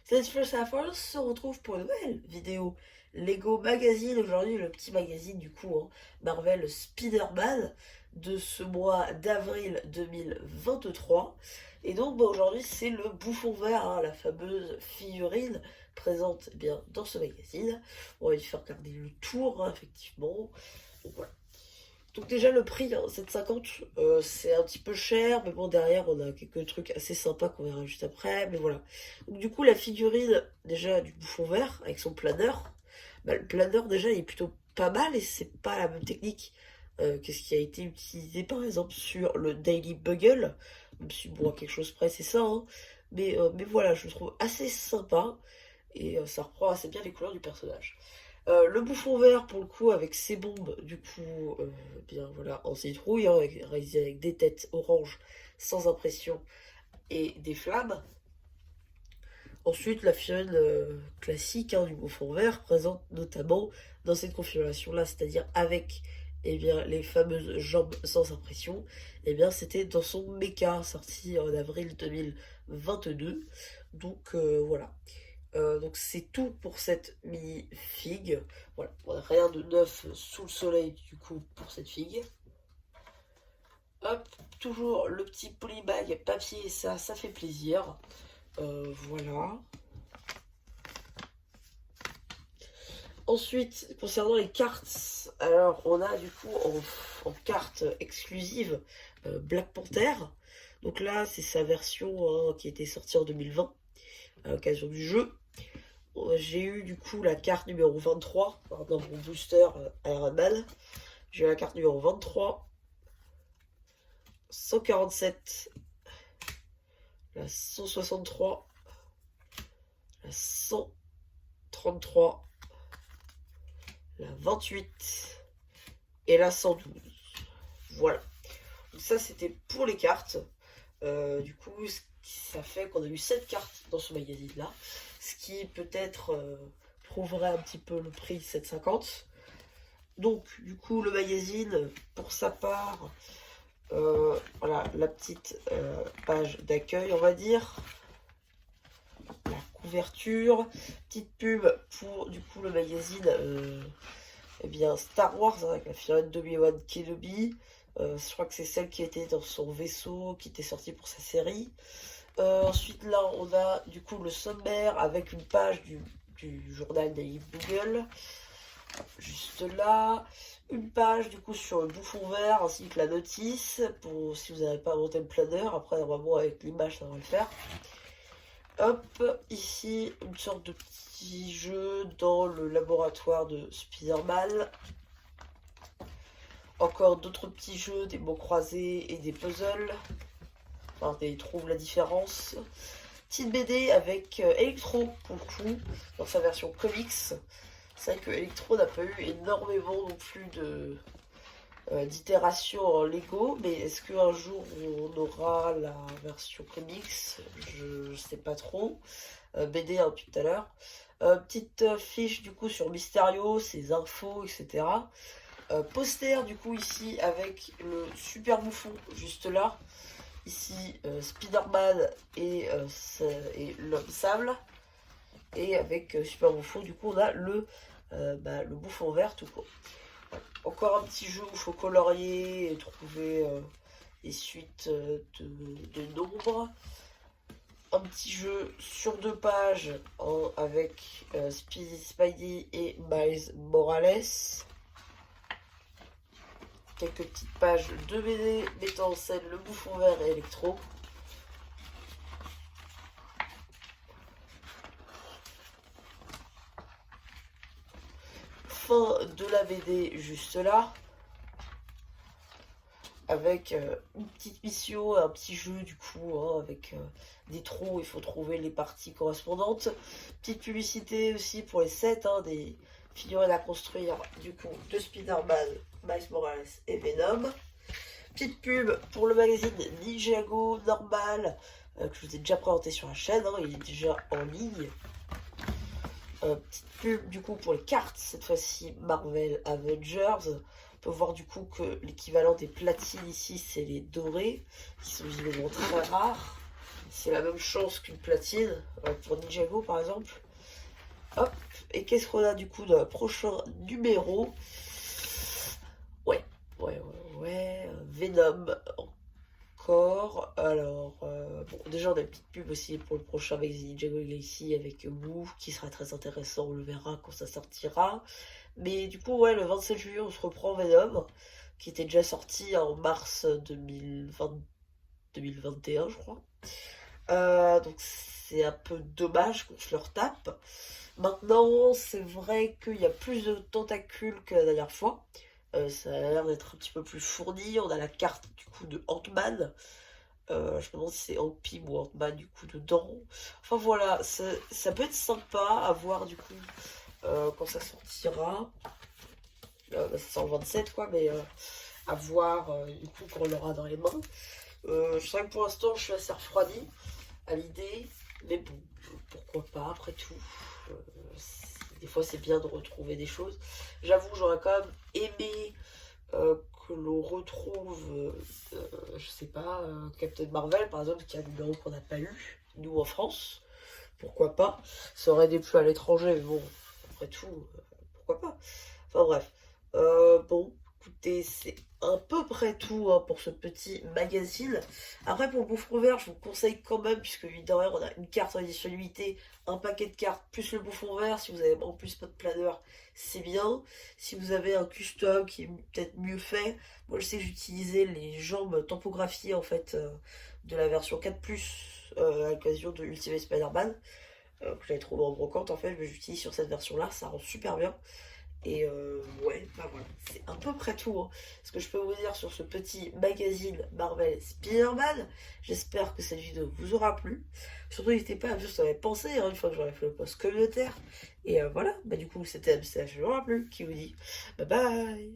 Cette First se retrouve pour une nouvelle vidéo Lego Magazine. Aujourd'hui, le petit magazine du coup, Marvel Spider-Man de ce mois d'avril 2023. Et donc, aujourd'hui, c'est le bouffon vert, la fameuse figurine présente bien dans ce magazine. On va lui faire regarder le tour, effectivement. Donc, voilà. Donc déjà le prix, 7,50, c'est un petit peu cher, mais bon derrière on a quelques trucs assez sympas qu'on verra juste après, mais voilà. Donc du coup la figurine déjà du bouffon vert avec son planeur, le planeur déjà il est plutôt pas mal et c'est pas la même technique que ce qui a été utilisé par exemple sur le Daily Bugle, même si bon à quelque chose près c'est ça, hein. Mais voilà je le trouve assez sympa et ça reprend assez bien les couleurs du personnage. Le bouffon vert, pour le coup, avec ses bombes, du coup, bien voilà, en citrouille, hein, réalisé avec des têtes oranges sans impression et des flammes. Ensuite, la fiole classique du bouffon vert présente notamment dans cette configuration-là, c'est-à-dire avec les fameuses jambes sans impression, c'était dans son méca sorti en avril 2022. Donc voilà. Donc c'est tout pour cette mini figue. Voilà, on n'a rien de neuf sous le soleil du coup pour cette figue. Hop, toujours le petit polybag papier, ça fait plaisir. Voilà. Ensuite, concernant les cartes, alors on a du coup en carte exclusive Black Panther. Donc là, c'est sa version qui était sortie en 2020 à l'occasion du jeu. J'ai eu du coup la carte numéro 23 dans mon booster Iron Man. J'ai eu la carte numéro 23, 147, la 163, la 133, la 28 et la 112. Voilà. Donc ça c'était pour les cartes. Du coup ça fait qu'on a eu 7 cartes dans ce magazine là. Ce qui peut-être prouverait un petit peu le prix 7,50. Donc, du coup, le magazine, pour sa part, voilà, la petite page d'accueil, on va dire. La couverture. Petite pub pour, du coup, le magazine, Star Wars, avec la figurine d'Obi-Wan Kenobi. Je crois que c'est celle qui était dans son vaisseau, qui était sortie pour sa série. Ensuite, là, on a, du coup, le sommaire avec une page du journal Daily Bugle. Juste là, une page du coup sur le bouffon vert ainsi que la notice pour si vous n'avez pas inventé le planeur. Après, normalement, avec l'image, ça va le faire. Hop, ici, une sorte de petit jeu dans le laboratoire de Spider-Man. Encore d'autres petits jeux, des mots croisés et des puzzles. Enfin, des trouve la différence. Petite BD avec Electro pour le coup, dans sa version comics. C'est vrai que Electro n'a pas eu énormément non plus d'itérations en Lego, mais est-ce qu'un jour on aura la version comics? Je sais pas trop. BD tout à l'heure. Petite fiche du coup sur Mysterio, ses infos, etc. Poster du coup ici avec le super bouffon juste là. Ici Spider-Man et l'homme sable. Et avec super bouffon du coup on a le bouffon vert tout court. Encore un petit jeu où il faut colorier et trouver les suites de nombres. Un petit jeu sur 2 pages avec Spidey et Miles Morales. Quelques petites pages de BD mettant en scène le bouffon vert et Electro. Fin de la BD juste là. Avec une petite mission, un petit jeu du coup, avec des trous, il faut trouver les parties correspondantes. Petite publicité aussi pour les sets, des figurines à construire du coup de Spider-Man, Miles Morales et Venom. Petite pub pour le magazine Ninjago normal, que je vous ai déjà présenté sur la chaîne, il est déjà en ligne. Petite pub du coup pour les cartes, cette fois-ci Marvel Avengers. On peut voir du coup que l'équivalent des platines ici, c'est les dorés, qui sont visiblement très rares. C'est la même chance qu'une platine, pour Ninjago par exemple. Hop, et qu'est-ce qu'on a du coup dans le prochain numéro? Ouais, Venom encore. Alors, bon, déjà on a une petite pub aussi pour le prochain magazine Ninjago Legacy avec Wu, qui sera très intéressant, on le verra quand ça sortira. Mais du coup, ouais, le 27 juillet, on se reprend Venom, qui était déjà sorti en mars 2021, je crois. Donc c'est un peu dommage qu'on se le retape. Maintenant, c'est vrai qu'il y a plus de tentacules que la dernière fois. Ça a l'air d'être un petit peu plus fourni. On a la carte du coup de Ant-Man. Je me demande si c'est Hank Pym ou Ant-Man du coup dedans. Enfin voilà, ça peut être sympa à voir du coup quand ça sortira. Ça sort le 27 quoi, mais à voir du coup quand on l'aura dans les mains. Je sais que pour l'instant je suis assez refroidi à l'idée, mais bon, pourquoi pas après tout. Euh, des fois c'est bien de retrouver des choses. J'avoue, j'aurais quand même aimé que l'on retrouve, je sais pas, Captain Marvel par exemple, qui est un numéro qu'on n'a pas eu, nous en France. Pourquoi pas? Ça aurait des plus à l'étranger, mais bon, après tout, pourquoi pas? Enfin bref. Bon, écoutez, c'est à peu près tout hein, pour ce petit magazine. Après, pour le bouffon vert, je vous conseille quand même, puisque mine de rien, on a une carte en édition limitée, un paquet de cartes, plus le bouffon vert. Si vous avez en plus pas de planeur, c'est bien. Si vous avez un custom qui est peut-être mieux fait, moi je sais que j'utilisais les jambes tampographiées en fait de la version 4+, à l'occasion de Ultimate Spider-Man, que j'avais trouvé en brocante en fait, mais j'utilise sur cette version-là, ça rend super bien. Et ouais, bah voilà, c'est à peu près tout hein, ce que je peux vous dire sur ce petit magazine Marvel Spider-Man. J'espère que cette vidéo vous aura plu. Surtout, n'hésitez pas à me dire ce que vous avez pensé hein, une fois que j'aurai fait le post communautaire. Et voilà, bah du coup, c'était MCH, je vous aura plu, qui vous dit bye bye.